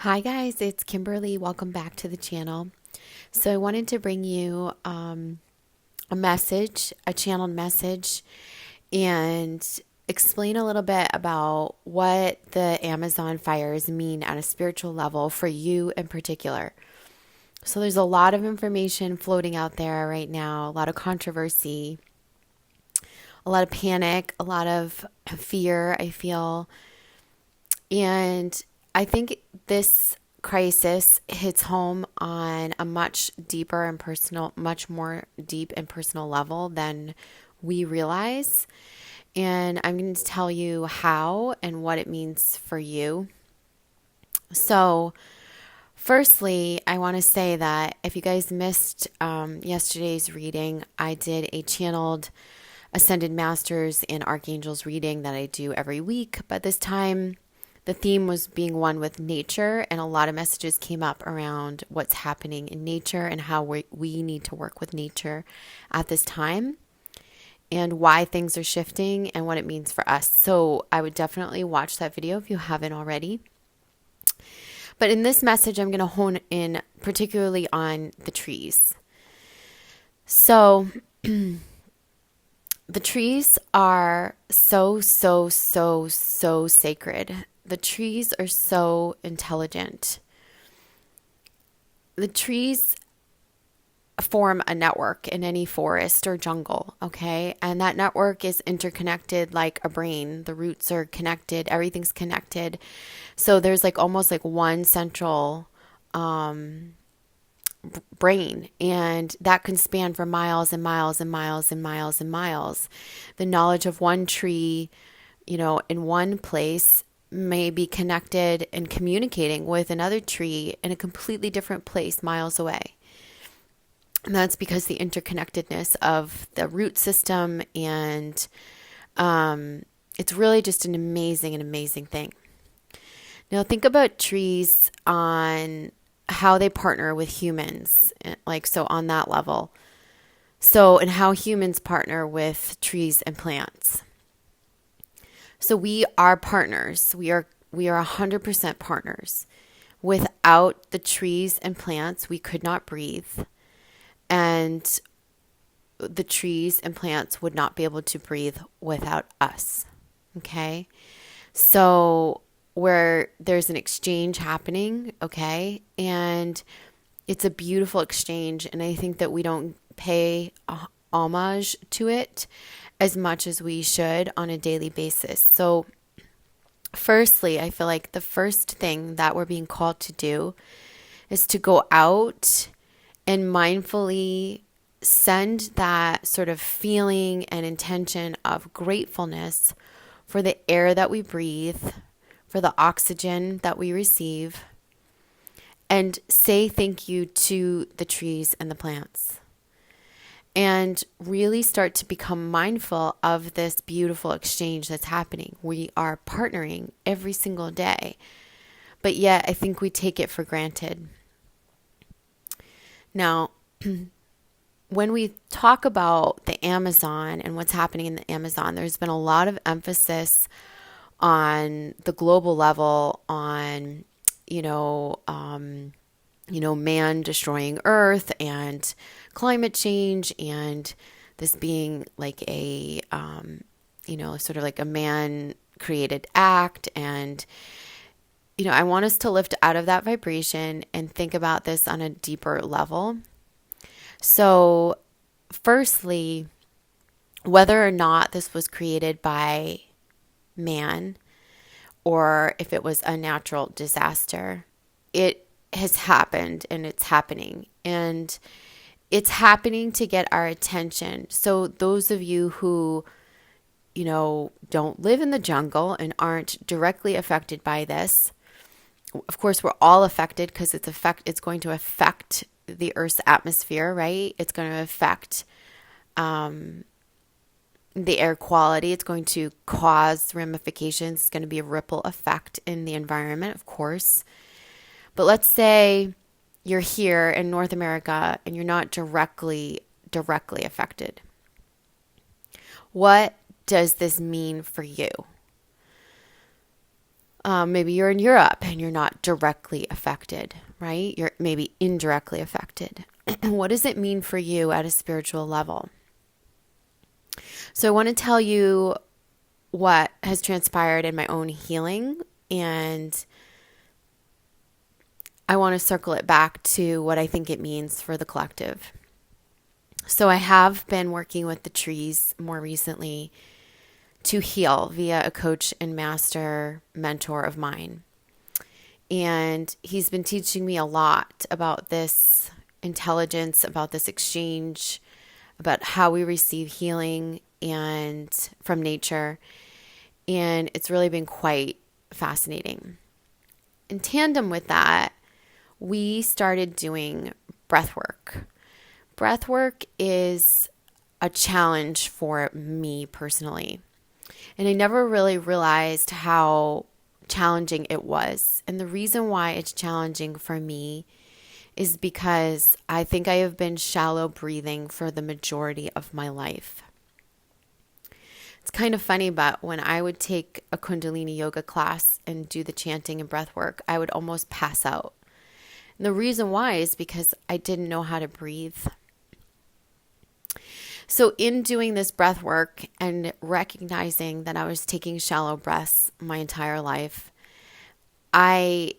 Hi guys, it's Kimberly. Welcome back to the channel. So I wanted to bring you a message, a channeled message, and explain a little bit about what the Amazon fires mean at a spiritual level for you in particular. So there's a lot of information floating out there right now, a lot of controversy, a lot of panic, a lot of fear, I feel. And I think this crisis hits home on a much deeper and personal, much more deep and personal level than we realize. And I'm going to tell you how and what it means for you. So, firstly, I want to say that if you guys missed yesterday's reading, I did a channeled Ascended Masters and Archangels reading that I do every week. But this time, the theme was being one with nature, and a lot of messages came up around what's happening in nature and how we need to work with nature at this time and why things are shifting and what it means for us. So I would definitely watch that video if you haven't already. But in this message, I'm going to hone in particularly on the trees. So the trees are so sacred. The trees are so intelligent. The trees form a network in any forest or jungle, okay? And that network is interconnected like a brain. The roots are connected, everything's connected. So there's like almost like one central brain, and that can span for miles and miles and miles and miles and miles. The knowledge of one tree, in one place may be connected and communicating with another tree in a completely different place miles away. And that's because the interconnectedness of the root system, and it's really just an amazing thing. Now think about trees on how they partner with humans, like so on that level. So, and how humans partner with trees and plants. So we are partners. We are 100% partners. Without the trees and plants, we could not breathe. And the trees and plants would not be able to breathe without us. Okay? So where there's an exchange happening, okay? And it's a beautiful exchange, and I think that we don't pay homage to it as much as we should on a daily basis. So firstly, I feel like the first thing that we're being called to do is to go out and mindfully send that sort of feeling and intention of gratefulness for the air that we breathe, for the oxygen that we receive, and say thank you to the trees and the plants. And really start to become mindful of this beautiful exchange that's happening. We are partnering every single day, but yet I think we take it for granted. Now, when we talk about the Amazon and what's happening in the Amazon, there's been a lot of emphasis on the global level on, man destroying Earth and climate change, and this being like a, sort of like a man created act. And, I want us to lift out of that vibration and think about this on a deeper level. So, firstly, whether or not this was created by man or if it was a natural disaster, it has happened and it's happening. And it's happening to get our attention. So those of you who, don't live in the jungle and aren't directly affected by this, of course, we're all affected because it's going to affect the Earth's atmosphere, right? It's going to affect the air quality. It's going to cause ramifications. It's going to be a ripple effect in the environment, of course. But let's say you're here in North America and you're not directly affected. What does this mean for you? Maybe you're in Europe and you're not directly affected, right? You're maybe indirectly affected. What does it mean for you at a spiritual level? So I want to tell you what has transpired in my own healing, and I want to circle it back to what I think it means for the collective. So I have been working with the trees more recently to heal via a coach and master mentor of mine. And he's been teaching me a lot about this intelligence, about this exchange, about how we receive healing and from nature. And it's really been quite fascinating. In tandem with that, we started doing breath work. Breath work is a challenge for me personally. And I never really realized how challenging it was. And the reason why it's challenging for me is because I think I have been shallow breathing for the majority of my life. It's kind of funny, but when I would take a Kundalini yoga class and do the chanting and breath work, I would almost pass out. And the reason why is because I didn't know how to breathe. So in doing this breath work and recognizing that I was taking shallow breaths my entire life, I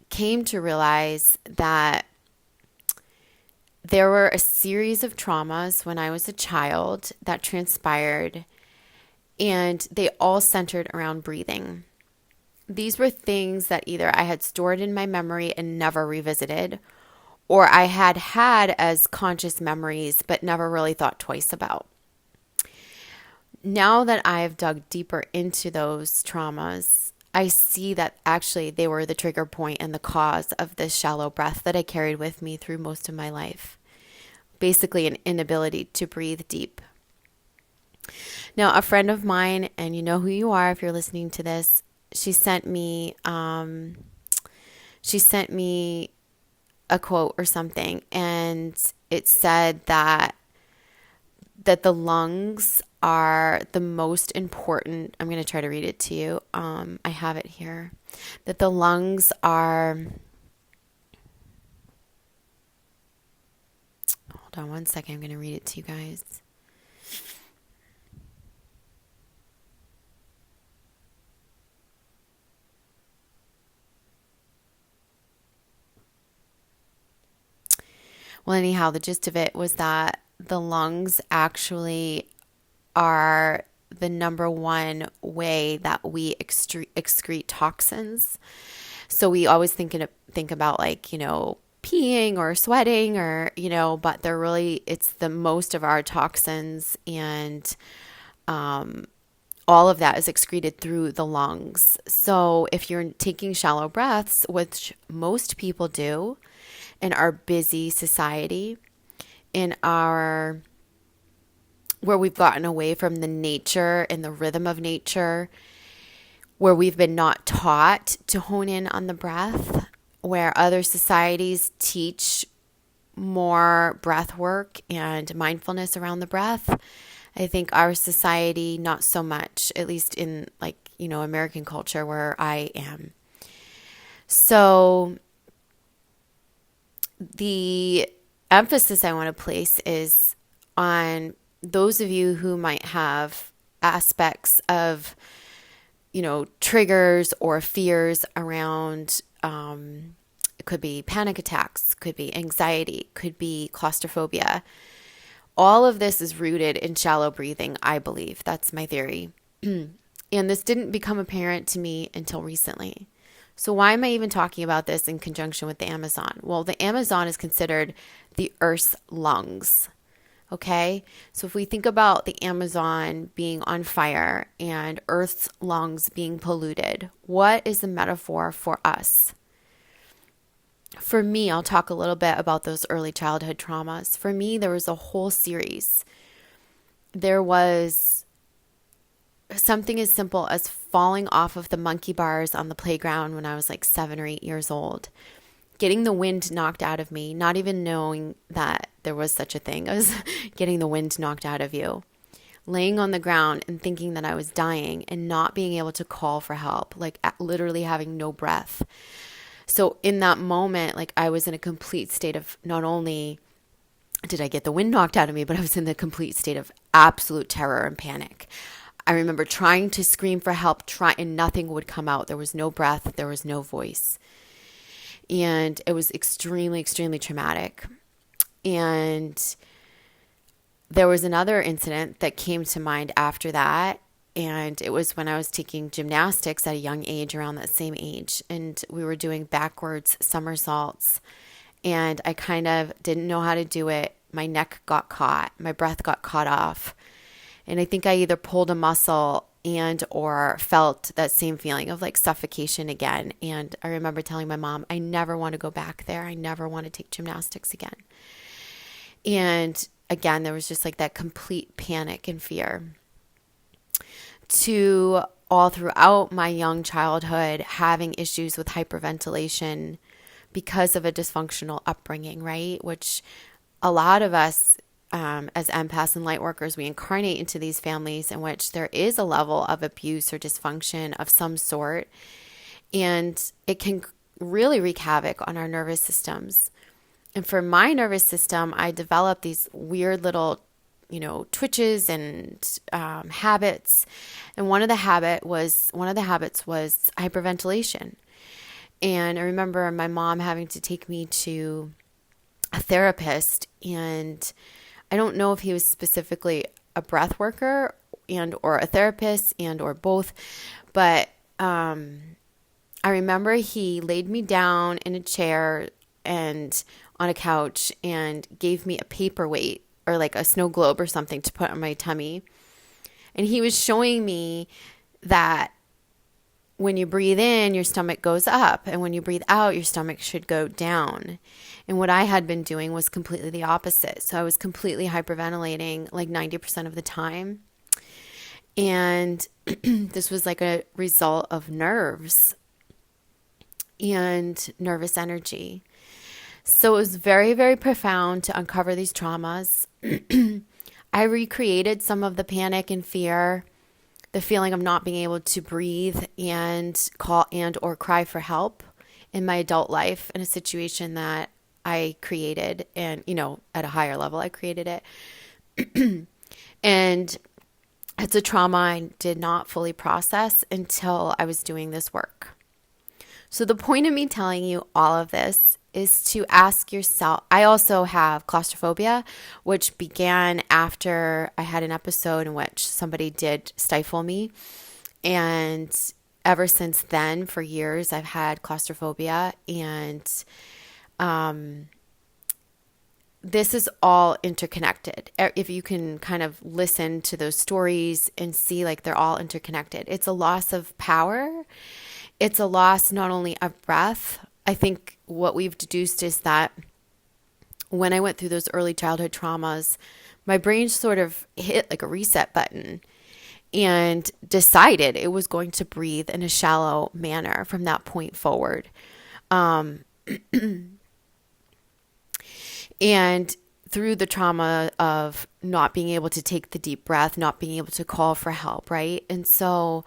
came to realize that there were a series of traumas when I was a child that transpired, and they all centered around breathing. These were things that either I had stored in my memory and never revisited, or I had as conscious memories but never really thought twice about. Now that I've dug deeper into those traumas, I see that actually they were the trigger point and the cause of this shallow breath that I carried with me through most of my life. Basically, an inability to breathe deep. Now, a friend of mine, and you know who you are if you're listening to this, she sent me a quote or something, and it said that the lungs are the most important. I'm going to try to read it to you. I have it here. That the lungs are, hold on one second, I'm going to read it to you guys. Well, anyhow, the gist of it was that the lungs actually are the number one way that we excrete toxins. So we always think about like, peeing or sweating or, but they're really, it's the most of our toxins, and all of that is excreted through the lungs. So if you're taking shallow breaths, which most people do in our busy society, where we've gotten away from the nature and the rhythm of nature, where we've been not taught to hone in on the breath, where other societies teach more breath work and mindfulness around the breath. I think our society, not so much, at least in American culture where I am. So the emphasis I want to place is on those of you who might have aspects of, triggers or fears around, it could be panic attacks, could be anxiety, could be claustrophobia. All of this is rooted in shallow breathing, I believe. That's my theory. And this didn't become apparent to me until recently. So why am I even talking about this in conjunction with the Amazon? Well, the Amazon is considered the Earth's lungs. Okay? So if we think about the Amazon being on fire and Earth's lungs being polluted, what is the metaphor for us? For me, I'll talk a little bit about those early childhood traumas. For me, there was a whole series. There was something as simple as falling off of the monkey bars on the playground when I was like 7 or 8 years old. Getting the wind knocked out of me, not even knowing that there was such a thing as getting the wind knocked out of you. laying on the ground and thinking that I was dying and not being able to call for help, like literally having no breath. So in that moment, like I was in a complete state of, not only did I get the wind knocked out of me, but I was in the complete state of absolute terror and panic. I remember trying to scream for help, and nothing would come out. There was no breath, there was no voice. And it was extremely, extremely traumatic. And there was another incident that came to mind after that. And it was when I was taking gymnastics at a young age, around that same age. And we were doing backwards somersaults. And I kind of didn't know how to do it. My neck got caught. My breath got caught off. And I think I either pulled a muscle and or felt that same feeling of like suffocation again. And I remember telling my mom, I never want to go back there. I never want to take gymnastics again. And again, there was just like that complete panic and fear. To all throughout my young childhood, having issues with hyperventilation because of a dysfunctional upbringing, right? Which a lot of us, as empaths and light workers, we incarnate into these families in which there is a level of abuse or dysfunction of some sort. And it can really wreak havoc on our nervous systems. And for my nervous system, I developed these weird little, twitches and habits. And one of the habits was hyperventilation. And I remember my mom having to take me to a therapist, and I don't know if he was specifically a breath worker and or a therapist and or both, but I remember he laid me down in a chair and on a couch and gave me a paperweight or like a snow globe or something to put on my tummy. And he was showing me that when you breathe in, your stomach goes up, and when you breathe out, your stomach should go down. And what I had been doing was completely the opposite. So I was completely hyperventilating like 90% of the time. And this was like a result of nerves and nervous energy. So it was very, very profound to uncover these traumas. I recreated some of the panic and fear, the feeling of not being able to breathe and call and or cry for help in my adult life, in a situation that I created, and at a higher level I created it. And it's a trauma I did not fully process until I was doing this work. So the point of me telling you all of this is to ask yourself. I also have claustrophobia, which began after I had an episode in which somebody did stifle me. And ever since then, for years, I've had claustrophobia. And this is all interconnected. If you can kind of listen to those stories and see like they're all interconnected. It's a loss of power. It's a loss not only of breath. I think what we've deduced is that when I went through those early childhood traumas, my brain sort of hit like a reset button and decided it was going to breathe in a shallow manner from that point forward. And through the trauma of not being able to take the deep breath, not being able to call for help, right? And so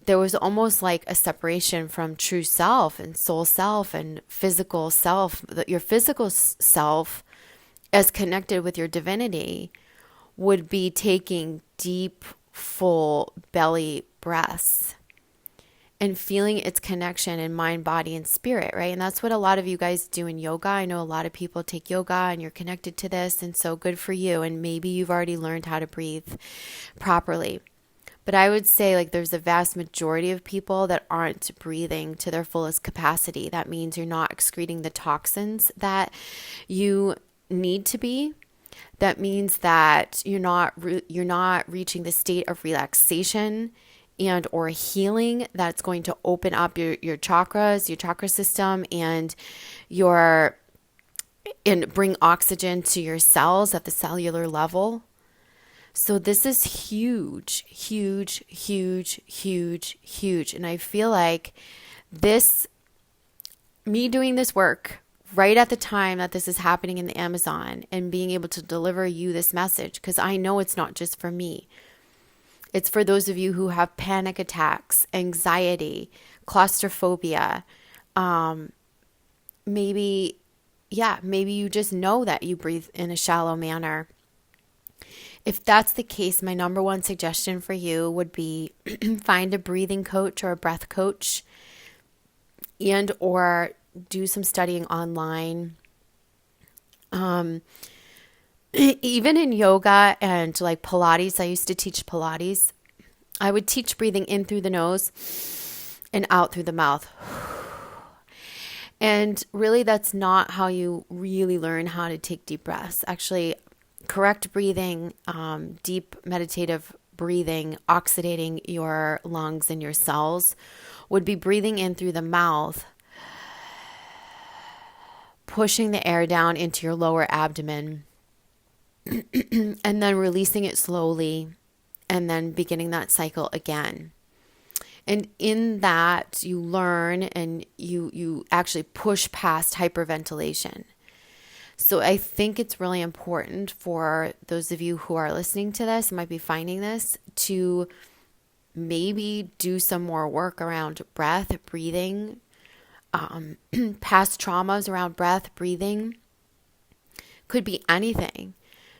there was almost like a separation from true self and soul self and physical self. Your physical self, as connected with your divinity, would be taking deep, full belly breaths and feeling its connection in mind, body, and spirit, right? And that's what a lot of you guys do in yoga. I know a lot of people take yoga and you're connected to this, and so good for you. And maybe you've already learned how to breathe properly. But I would say like there's a vast majority of people that aren't breathing to their fullest capacity. That means you're not excreting the toxins that you need to be. That means that you're not reaching the state of relaxation and or healing that's going to open up your chakras, your chakra system, and bring oxygen to your cells at the cellular level. So this is huge, huge, huge, huge, huge. And I feel like me doing this work right at the time that this is happening in the Amazon and being able to deliver you this message, because I know it's not just for me. It's for those of you who have panic attacks, anxiety, claustrophobia. Maybe, yeah, maybe you just know that you breathe in a shallow manner. If that's the case, my number one suggestion for you would be find a breathing coach or a breath coach, and or do some studying online. Even in yoga and like Pilates, I used to teach Pilates. I would teach breathing in through the nose and out through the mouth. And really, that's not how you really learn how to take deep breaths. Actually, correct breathing, deep meditative breathing, oxygenating your lungs and your cells would be breathing in through the mouth, pushing the air down into your lower abdomen, and then releasing it slowly, and then beginning that cycle again. And in that, you learn and you actually push past hyperventilation. So I think it's really important for those of you who are listening to this, might be finding this, to maybe do some more work around breath, breathing, past traumas around breath, breathing. Could be anything.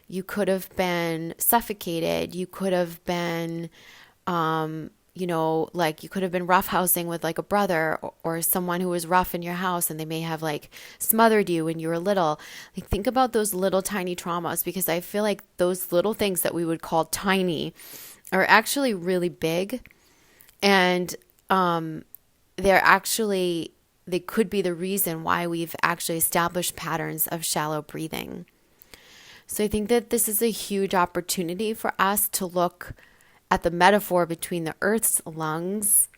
You could have been suffocated. You could have been, like you could have been roughhousing with like a brother or someone who was rough in your house, and they may have like smothered you when you were little. Like think about those little tiny traumas, because I feel like those little things that we would call tiny are actually really big. And they could be the reason why we've actually established patterns of shallow breathing. So I think that this is a huge opportunity for us to look at the metaphor between the earth's lungs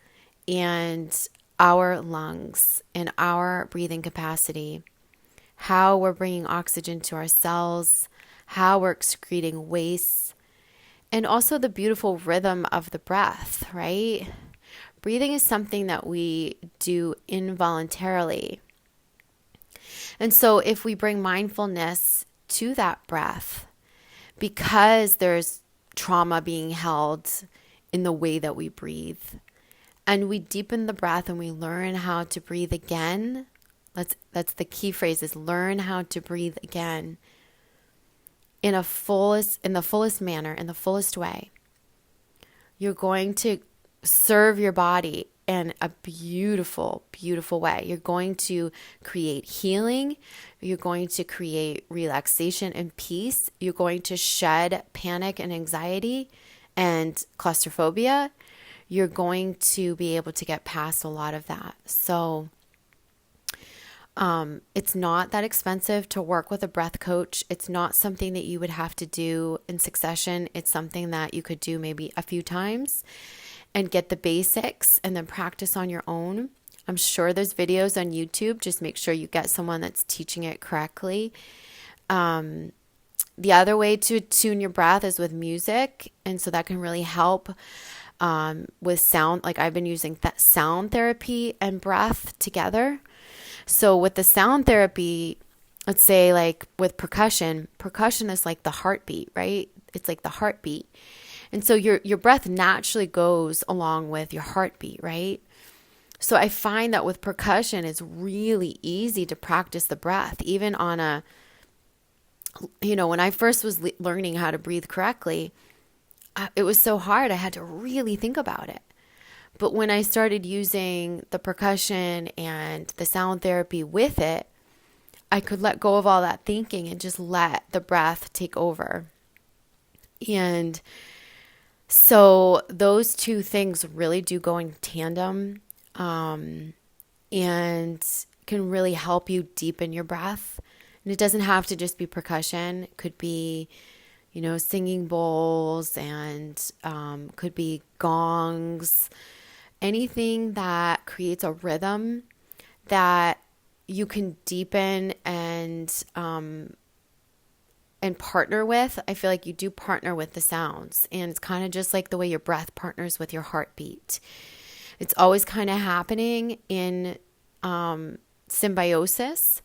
and our lungs and our breathing capacity, how we're bringing oxygen to our cells, how we're excreting waste, and also the beautiful rhythm of the breath, right? Breathing is something that we do involuntarily. And so if we bring mindfulness to that breath, because there's trauma being held in the way that we breathe, and we deepen the breath and we learn how to breathe again. That's the key phrase, is learn how to breathe again in the fullest manner, in the fullest way. You're going to serve your body in a beautiful, beautiful way. You're going to create healing. You're going to create relaxation and peace. You're going to shed panic and anxiety and claustrophobia. You're going to be able to get past a lot of that. So it's not that expensive to work with a breath coach. It's not something that you would have to do in succession. It's something that you could do maybe a few times and get the basics and then practice on your own. I'm sure there's videos on YouTube. Just make sure you get someone that's teaching it correctly. The other way to tune your breath is with music. And so that can really help with sound. Like I've been using sound therapy and breath together. So with the sound therapy, let's say like with percussion is like the heartbeat, right? It's like the heartbeat. And so your breath naturally goes along with your heartbeat, right? So I find that with percussion, it's really easy to practice the breath, even on when I first was learning how to breathe correctly, it was so hard. I had to really think about it. But when I started using the percussion and the sound therapy with it, I could let go of all that thinking and just let the breath take over. And so those two things really do go in tandem, and can really help you deepen your breath. And it doesn't have to just be percussion. It could be, singing bowls, and could be gongs, anything that creates a rhythm that you can deepen and partner with. I feel like you do partner with the sounds, and it's kind of just like the way your breath partners with your heartbeat. It's always kind of happening in symbiosis.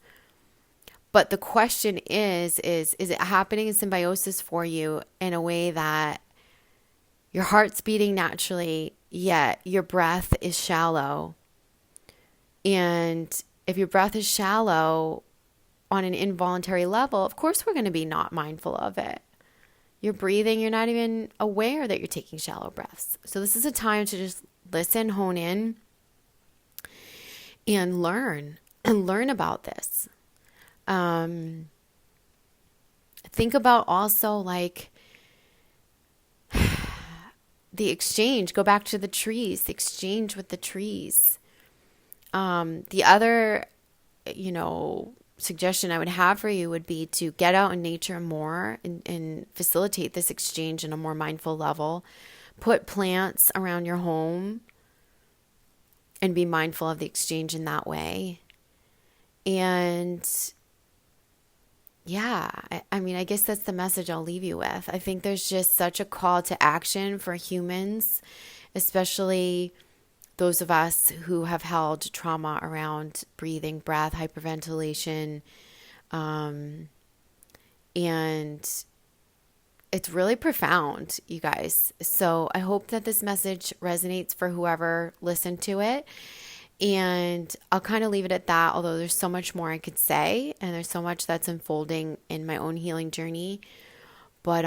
But the question is it happening in symbiosis for you in a way that Your heart's beating naturally, yet your breath is shallow. And if your breath is shallow on an involuntary level, of course we're going to be not mindful of it. You're breathing, you're not even aware that you're taking shallow breaths. So this is a time to just listen, hone in, and learn about this. Think about also like the exchange. Go back to the trees, the exchange with the trees. The other, suggestion I would have for you would be to get out in nature more and facilitate this exchange in a more mindful level. Put plants around your home and be mindful of the exchange in that way. And yeah, I guess that's the message I'll leave you with. I think there's just such a call to action for humans, especially those of us who have held trauma around breathing, breath, hyperventilation. And it's really profound, you guys. So I hope that this message resonates for whoever listened to it. And I'll kind of leave it at that, although there's so much more I could say, and there's so much that's unfolding in my own healing journey. But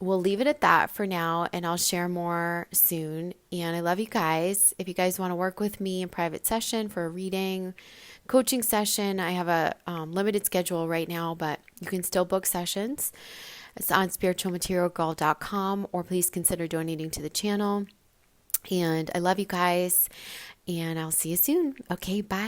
we'll leave it at that for now, and I'll share more soon. And I love you guys. If you guys want to work with me in private session for a reading, coaching session, I have a limited schedule right now, but you can still book sessions. It's on spiritualmaterialgirl.com, or please consider donating to the channel. And I love you guys, and I'll see you soon. Okay, bye.